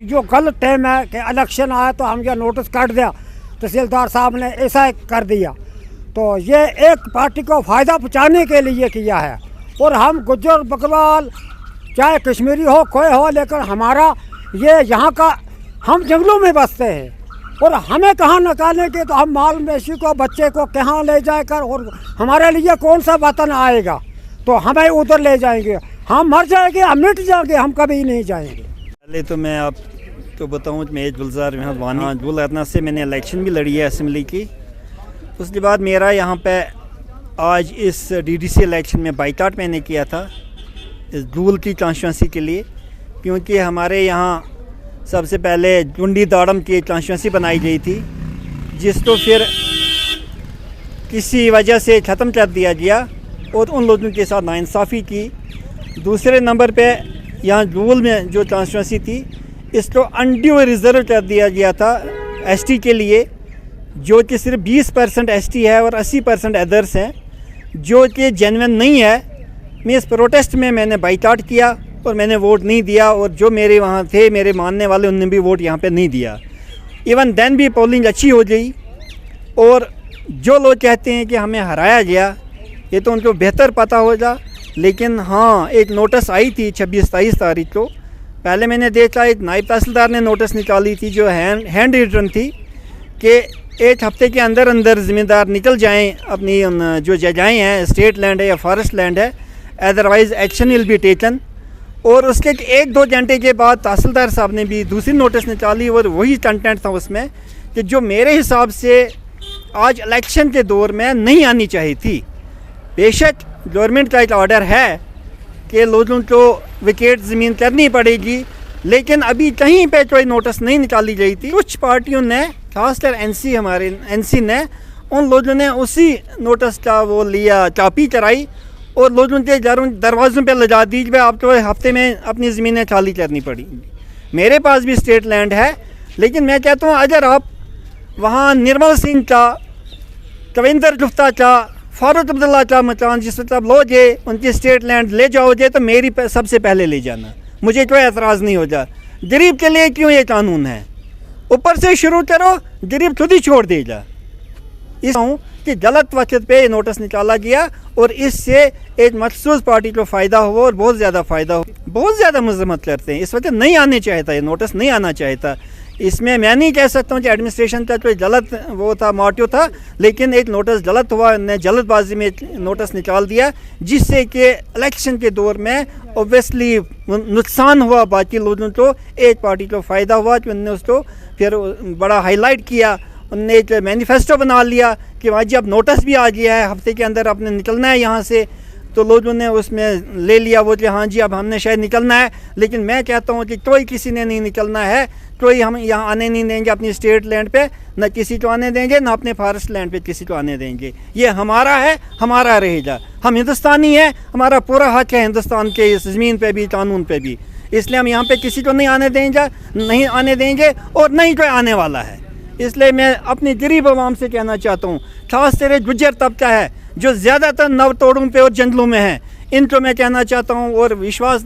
जो गलत टाइम है कि इलेक्शन आया तो हम यह नोटिस काट दिया, तहसीलदार साहब ने ऐसा कर दिया, तो ये एक पार्टी को फ़ायदा पहुँचाने के लिए किया है। और हम गुज्जर बकरवाल चाहे कश्मीरी हो कोई हो, लेकिन हमारा ये यहाँ का, हम जंगलों में बसते हैं और हमें कहाँ निकालने के, तो हम माल मवेशी को बच्चे को कहाँ ले जाकर, और हमारे लिए कौन सा वतन आएगा, तो हमें उधर ले जाएंगे, हम मर जाएंगे, हम मिट जाएंगे, हम कभी नहीं जाएंगे। पहले तो मैं आपको बताऊँ, मैं गुलजार वानी से मैंने इलेक्शन भी लड़ी है असम्बली की। उसके बाद मेरा यहाँ पे आज इस डीडीसी इलेक्शन में बाइकाट मैंने किया था इस धूल की कॉन्स्टिट्यूंसी के लिए, क्योंकि हमारे यहाँ सबसे पहले जुंडी दाड़म की कॉन्स्टिट्यूंसी बनाई गई थी, जिसको फिर किसी वजह से ख़त्म कर दिया गया और उन लोगों के साथ नाइंसाफ़ी की। दूसरे नंबर पे यहाँ धूल में जो कॉन्स्टिट्यूंसी थी, इसको अनड्यू रिज़र्व कर दिया गया था एसटी के लिए, जो कि सिर्फ 20% एसटी है और 80% अदर्स हैं, जो कि जेन्युइन नहीं है। मैं इस प्रोटेस्ट में मैंने बाइकाट किया और मैंने वोट नहीं दिया, और जो मेरे वहाँ थे मेरे मानने वाले उनने भी वोट यहाँ पे नहीं दिया। इवन देन भी पोलिंग अच्छी हो गई, और जो लोग कहते हैं कि हमें हराया गया, ये तो उनको बेहतर पता होगा। लेकिन हाँ, एक नोटिस आई थी 26-27 तारीख को, पहले मैंने देखा एक नायब तहसीलदार ने नोटिस निकाली थी जो हैंड रिटन थी कि 1 हफ्ते के अंदर अंदर ज़मींदार निकल जाएं अपनी जो जगहें हैं, स्टेट लैंड है या फॉरेस्ट लैंड है, otherwise action will be taken. और उसके 1-2 घंटे के बाद तहसीलदार साहब ने भी दूसरी नोटिस निकाली, और वही कंटेंट था उसमें कि जो मेरे हिसाब से आज इलेक्शन के दौर में नहीं आनी चाहिए थी। बेशक गवर्नमेंट का एक ऑर्डर है कि लोगों को विकेट ज़मीन करनी पड़ेगी, लेकिन अभी कहीं पे कोई नोटिस नहीं निकाली गई थी। कुछ पार्टियों ने, खासकर एनसी ने, उन लोगों ने उसी नोटिस का वो लिया, कापी कराई और लोगों के दरवाज़ों पे लगा दी कि आपको हफ्ते में अपनी ज़मीनें खाली करनी पड़ेंगी। मेरे पास भी स्टेट लैंड है, लेकिन मैं कहता हूँ अगर आप वहाँ निर्मल सिंह का, कविंदर गुप्ता का, फारूक अब्दुल्ला का मकान जिस वक्त आप लोगे, उनकी स्टेट लैंड ले जाओगे तो मेरी सबसे पहले ले जाना, मुझे कोई एतराज़ नहीं होगा। गरीब के लिए क्यों ये कानून है? ऊपर से शुरू करो, गरीब खुद ही छोड़ देगा। इस कि गलत वक्त पे ये नोटिस निकाला गया और इससे एक मखसूस पार्टी को फ़ायदा हुआ और बहुत ज़्यादा फ़ायदा हो। बहुत ज़्यादा मजम्मत करते हैं, इस वक्त नहीं आने चाहता, ये नोटिस नहीं आना चाहता। इसमें मैं नहीं कह सकता हूँ कि एडमिनिस्ट्रेशन का कोई गलत वो था, मोटिव था, लेकिन एक नोटिस गलत हुआ, ने जल्दबाजी में नोटिस निकाल दिया, जिससे कि इलेक्शन के दौर में ओबियसली नुकसान हुआ बाकी लोगों को, एक पार्टी को फ़ायदा हुआ कि उनने उसको फिर बड़ा हाईलाइट किया, उनने एक मैनिफेस्टो बना लिया कि वहाँ जब नोटिस भी आ गया है, हफ्ते के अंदर आपने निकलना है यहाँ से, तो लोगों ने उसमें ले लिया वो कि हाँ जी अब हमने शायद निकलना है। लेकिन मैं कहता हूँ कि कोई किसी ने नहीं निकलना है, कोई हम यहाँ आने नहीं देंगे अपनी स्टेट लैंड पे, न किसी को आने देंगे, न अपने फॉरेस्ट लैंड पे किसी को आने देंगे। ये हमारा है, हमारा रहेगा। हम हिंदुस्तानी हैं, हमारा पूरा हक है हिंदुस्तान के इस ज़मीन पे भी, कानून पे भी, इसलिए हम यहाँ पे किसी को नहीं आने देंगे और नहीं कोई आने वाला है। इसलिए मैं अपनी गरीब आवाम से कहना चाहता हूँ, खास तरह गुज्जर तबका है जो ज़्यादातर नव तोड़ों पे और जंगलों में है, इनको मैं कहना चाहता हूँ और विश्वास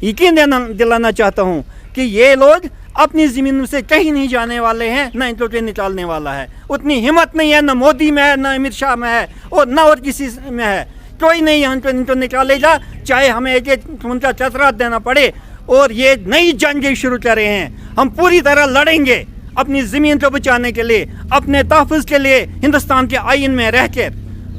यकीन दिलाना चाहता हूँ कि ये लोग अपनी ज़मीनों से कहीं नहीं जाने वाले हैं, न इनको कोई निकालने वाला है। उतनी हिम्मत नहीं है, न मोदी में है, न अमित शाह में है, और न और किसी में है। कोई नहीं इनको निकालेगा, चाहे हमें एक उनका चतरा देना पड़े। और ये नई जंग शुरू कर रहे हैं, हम पूरी तरह लड़ेंगे अपनी ज़मीन को बचाने के लिए, अपने तहफ़्फ़ुज़ के लिए, हिंदुस्तान के आइन में रहकर।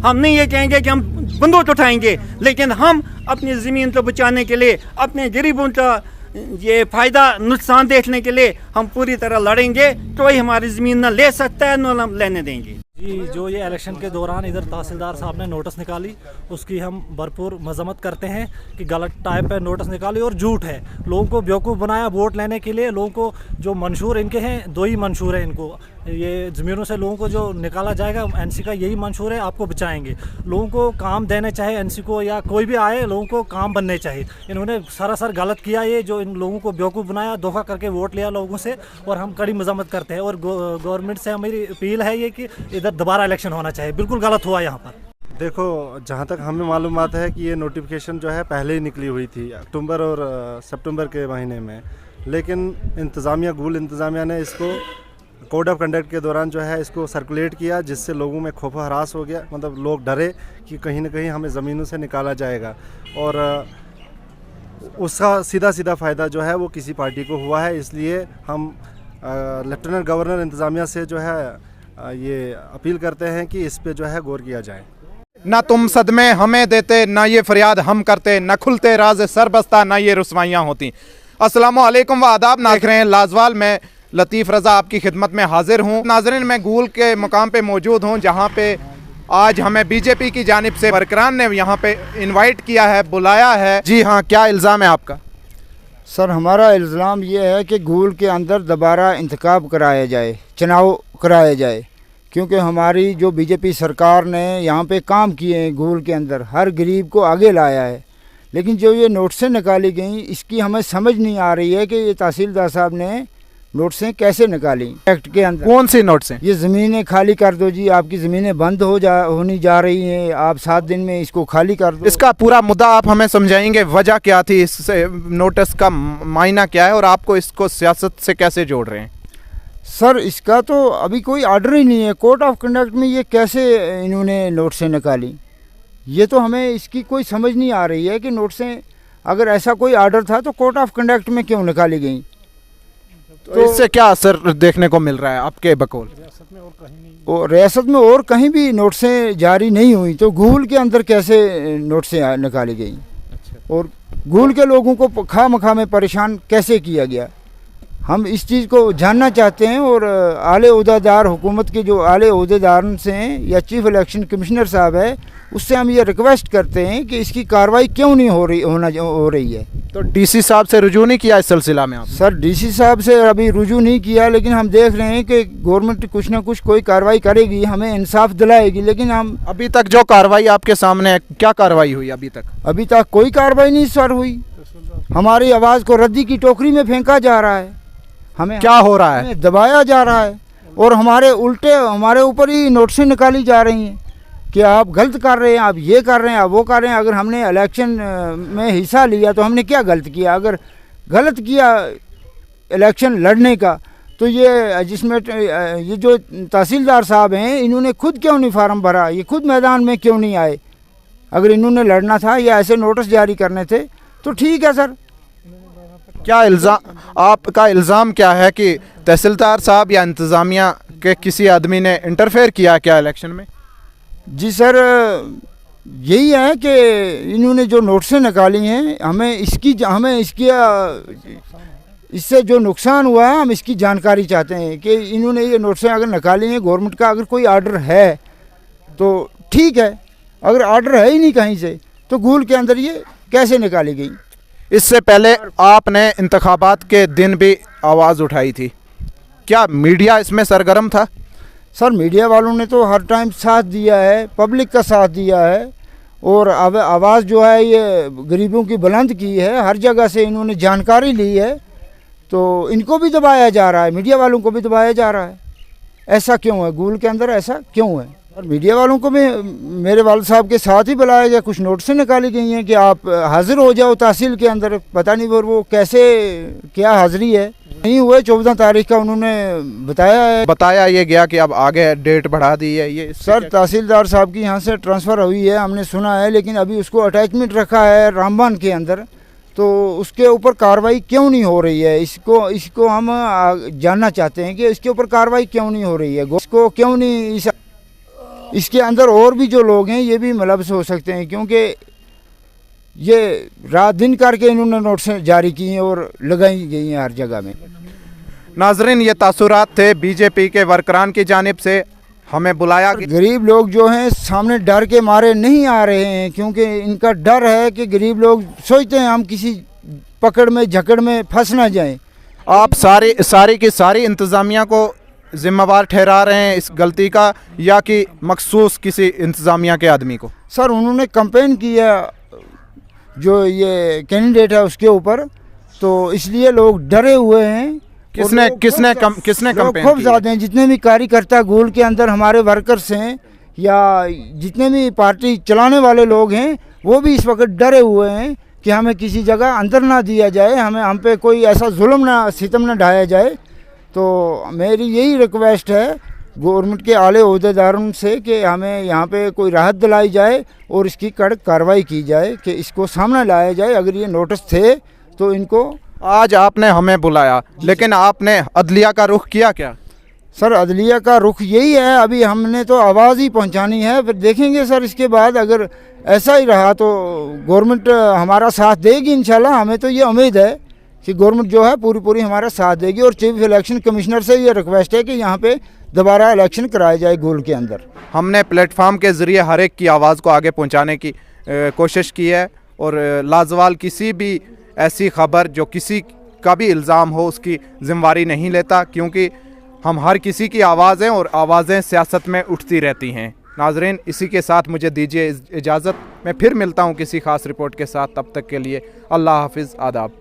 हम नहीं ये कहेंगे कि हम बंदूक उठाएंगे, लेकिन हम अपनी ज़मीन को बचाने के लिए, अपने गरीबों का ये फ़ायदा नुकसान देखने के लिए हम पूरी तरह लड़ेंगे। कोई हमारी ज़मीन न ले सकता है, न हम लेने देंगे। जी, जो ये इलेक्शन के दौरान इधर तहसीलदार साहब ने नोटिस निकाली, उसकी हम भरपूर मजम्मत करते हैं कि गलत टाइम पे नोटिस निकाली और झूठ है। लोगों को बेवकूफ़ बनाया वोट लेने के लिए। लोगों को जो मंशूर इनके हैं, 2 ही मंशूर है इनको, ये ज़मीनों से लोगों को जो निकाला जाएगा, एनसी का यही मंशूर है, आपको बचाएंगे। लोगों को काम देने चाहे एनसी को या कोई भी आए, लोगों को काम बनने चाहिए। इन्होंने सरासर गलत किया, ये जो इन लोगों को बेवकूफ़ बनाया, धोखा करके वोट लिया लोगों से, और हम कड़ी मजम्मत करते हैं। और गवर्नमेंट से हमारी अपील है ये कि इधर दोबारा इलेक्शन होना चाहिए। बिल्कुल गलत हुआ यहाँ पर। देखो, जहाँ तक हमें मालूमात है कि ये नोटिफिकेशन जो है पहले ही निकली हुई थी, अक्टूबर और सितंबर के महीने में, लेकिन इंतज़ामिया गूल इंतज़ामिया ने इसको कोड ऑफ कंडक्ट के दौरान जो है इसको सर्कुलेट किया, जिससे लोगों में खौफ हरास हो गया। मतलब लोग डरे कि कहीं ना कहीं हमें ज़मीनों से निकाला जाएगा, और उसका सीधा सीधा फ़ायदा जो है वो किसी पार्टी को हुआ है। इसलिए हम लेफ्टिनेंट गवर्नर इंतज़ामिया से जो है ये अपील करते हैं कि इस पे जो है गौर किया जाए। ना तुम सदमे हमें देते, ना ये फरियाद हम करते, न खुलते राज सर बस्ता, ना ये रुस्वाइयाँ होती। अस्सलामु अलैकुम व आदाब। देख रहे हैं लाजवाल, मैं लतीफ़ रज़ा आपकी खिदमत में हाजिर हूँ। नाज़रीन, मैं गूल के मुकाम पे मौजूद हूँ जहाँ पे आज हमें बीजेपी की जानिब से वर्करान ने यहाँ पे इनवाइट किया है, बुलाया है। जी हाँ, क्या इल्ज़ाम है आपका? सर, हमारा इल्ज़ाम ये है कि गूल के अंदर दोबारा इंतखाब कराया जाए, चुनाव कराया जाए, क्योंकि हमारी जो बीजेपी सरकार ने यहाँ पे काम किए हैं गूल के अंदर, हर गरीब को आगे लाया है। लेकिन जो ये नोटिसें निकाली गई, इसकी हमें समझ नहीं आ रही है कि ये तहसीलदार साहब ने नोटिसें कैसे निकाली एक्ट के अंदर। कौन सी नोटिसें? ये ज़मीनें खाली कर दो जी, आपकी ज़मीनें बंद होनी जा रही हैं, आप 7 दिन में इसको खाली कर दो। इसका पूरा मुद्दा आप हमें समझाएंगे, वजह क्या थी, इससे नोटिस का मायना क्या है और आपको इसको सियासत से कैसे जोड़ रहे हैं? सर, इसका तो अभी कोई आर्डर ही नहीं है कोर्ट ऑफ कंडक्ट में, ये कैसे इन्होंने नोटिसें निकाली, ये तो हमें इसकी कोई समझ नहीं आ रही है कि नोटिसें, अगर ऐसा कोई आर्डर था तो कोर्ट ऑफ कंडक्ट में क्यों निकाली गई। तो इससे क्या असर देखने को मिल रहा है आपके बकौल? रियासत में और कहीं भी नोटिसें जारी नहीं हुई, तो गूल के अंदर कैसे नोटिसें निकाली गई? और गूल के लोगों को खामखा में परेशान कैसे किया गया, हम इस चीज़ को जानना चाहते हैं। और आले ओहदेदार, हुकूमत के जो आले ओहदेदार से हैं या चीफ इलेक्शन कमिश्नर साहब है, उससे हम ये रिक्वेस्ट करते हैं कि इसकी कार्रवाई क्यों नहीं हो रही है। तो डीसी साहब से रुजू नहीं किया इस सिलसिला में आप? सर, डीसी साहब से अभी रुजू नहीं किया, लेकिन हम देख रहे हैं कि गवर्नमेंट कुछ ना कुछ कोई कार्रवाई करेगी, हमें इंसाफ दिलाएगी। लेकिन हम अभी तक जो कार्रवाई आपके सामने है, क्या कार्रवाई हुई अभी तक? अभी तक कोई कार्रवाई नहीं सर हुई। हमारी आवाज़ को रद्दी की टोकरी में फेंका जा रहा है, हमें क्या हो रहा है? हमें दबाया जा रहा है, और हमारे उल्टे हमारे ऊपर ही नोटिसें निकाली जा रही हैं कि आप गलत कर रहे हैं, आप ये कर रहे हैं, आप वो कर रहे हैं। अगर हमने इलेक्शन में हिस्सा लिया तो हमने क्या गलत किया? अगर गलत किया इलेक्शन लड़ने का, तो ये जिसमें ये जो तहसीलदार साहब हैं, इन्होंने खुद क्यों नहीं फार्म भरा, ये खुद मैदान में क्यों नहीं आए? अगर इन्होंने लड़ना था या ऐसे नोटिस जारी करने थे तो ठीक है सर। क्या इल्ज़ाम, आपका इल्ज़ाम क्या है कि तहसीलदार साहब या इंतज़ामिया के किसी आदमी ने इंटरफेयर किया क्या इलेक्शन में? जी सर, यही है कि इन्होंने जो नोटिसें निकाली हैं, हमें इससे जो नुकसान हुआ है, हम इसकी जानकारी चाहते हैं कि इन्होंने ये नोटिसें अगर निकाली हैं, गवर्नमेंट का अगर कोई आर्डर है तो ठीक है, अगर आर्डर है ही नहीं कहीं से तो गूल के अंदर ये कैसे निकाली गई? इससे पहले आपने इंतखाबात के दिन भी आवाज़ उठाई थी, क्या मीडिया इसमें सरगर्म था? सर, मीडिया वालों ने तो हर टाइम साथ दिया है, पब्लिक का साथ दिया है, और अब आवाज़ जो है ये गरीबों की बुलंद की है, हर जगह से इन्होंने जानकारी ली है, तो इनको भी दबाया जा रहा है, मीडिया वालों को भी दबाया जा रहा है। ऐसा क्यों है गूल के अंदर, ऐसा क्यों है? और मीडिया वालों को भी मेरे वालिद साहब के साथ ही बुलाया गया, कुछ नोटिसें निकाली गई हैं कि आप हाजिर हो जाओ तहसील के अंदर। पता नहीं वो कैसे, क्या हाजिरी है, नहीं हुए। 14 तारीख का उन्होंने बताया ये गया कि अब आगे डेट बढ़ा दी है। ये सर, तहसीलदार साहब की यहाँ से ट्रांसफ़र हुई है, हमने सुना है, लेकिन अभी उसको अटैचमेंट रखा है रामबान के अंदर, तो उसके ऊपर कार्रवाई क्यों नहीं हो रही है? इसको हम जानना चाहते हैं कि इसके ऊपर कार्रवाई क्यों नहीं हो रही है, इसको क्यों नहीं, इसके अंदर और भी जो लोग हैं ये भी मुलव्वस हो सकते हैं, क्योंकि ये रात दिन करके इन्होंने नोटिस जारी की हैं और लगाई गई हैं हर जगह में। नाजरीन, ये तासुरात थे बीजेपी के वर्करान की जानिब से, हमें बुलाया। गरीब लोग जो हैं सामने डर के मारे नहीं आ रहे हैं, क्योंकि इनका डर है कि गरीब लोग सोचते हैं हम किसी पकड़ में झकड़ में फंस ना जाएं। आप सारी की सारी इंतज़ामिया को जिम्मेवार ठहरा रहे हैं इस गलती का, या कि मखसूस किसी इंतज़ामिया के आदमी को? सर, उन्होंने कैंपेन किया जो ये कैंडिडेट है उसके ऊपर, तो इसलिए लोग डरे हुए हैं। किसने कैंपेन खूब ज़्यादा हैं, जितने भी कार्यकर्ता गूल के अंदर हमारे वर्कर्स हैं या जितने भी पार्टी चलाने वाले लोग हैं, वो भी इस वक्त डरे हुए हैं कि हमें किसी जगह अंदर ना दिया जाए, हमें हम पे कोई ऐसा जुल्म ना सितम ना ढाया जाए। तो मेरी यही रिक्वेस्ट है गवर्नमेंट के आले ओहदेदारों से कि हमें यहाँ पे कोई राहत दिलाई जाए और इसकी कड़क कार्रवाई की जाए कि इसको सामने लाया जाए। अगर ये नोटिस थे तो इनको। आज आपने हमें बुलाया, लेकिन आपने अदलिया का रुख किया क्या? सर अदलिया का रुख यही है, अभी हमने तो आवाज़ ही पहुंचानी है, फिर देखेंगे सर इसके बाद अगर ऐसा ही रहा तो गवर्नमेंट हमारा साथ देगी इंशाल्लाह। हमें तो ये उम्मीद है कि गवर्नमेंट जो है पूरी हमारा साथ देगी। और चीफ इलेक्शन कमिश्नर से ये रिक्वेस्ट है कि यहाँ पे दोबारा इलेक्शन कराया जाए गोल के अंदर। हमने प्लेटफार्म के ज़रिए हर एक की आवाज़ को आगे पहुँचाने की कोशिश की है और लाजवाल किसी भी ऐसी खबर जो किसी का भी इल्ज़ाम हो उसकी ज़िम्मेवारी नहीं लेता, क्योंकि हम हर किसी की आवाज़ हैं और आवाज़ें सियासत में उठती रहती हैं। नाज़रीन, इसी के साथ मुझे दीजिए इजाज़त। मैं फिर मिलता हूँ किसी ख़ास रिपोर्ट के साथ, तब तक के लिए अल्लाह हाफिज़, आदाब।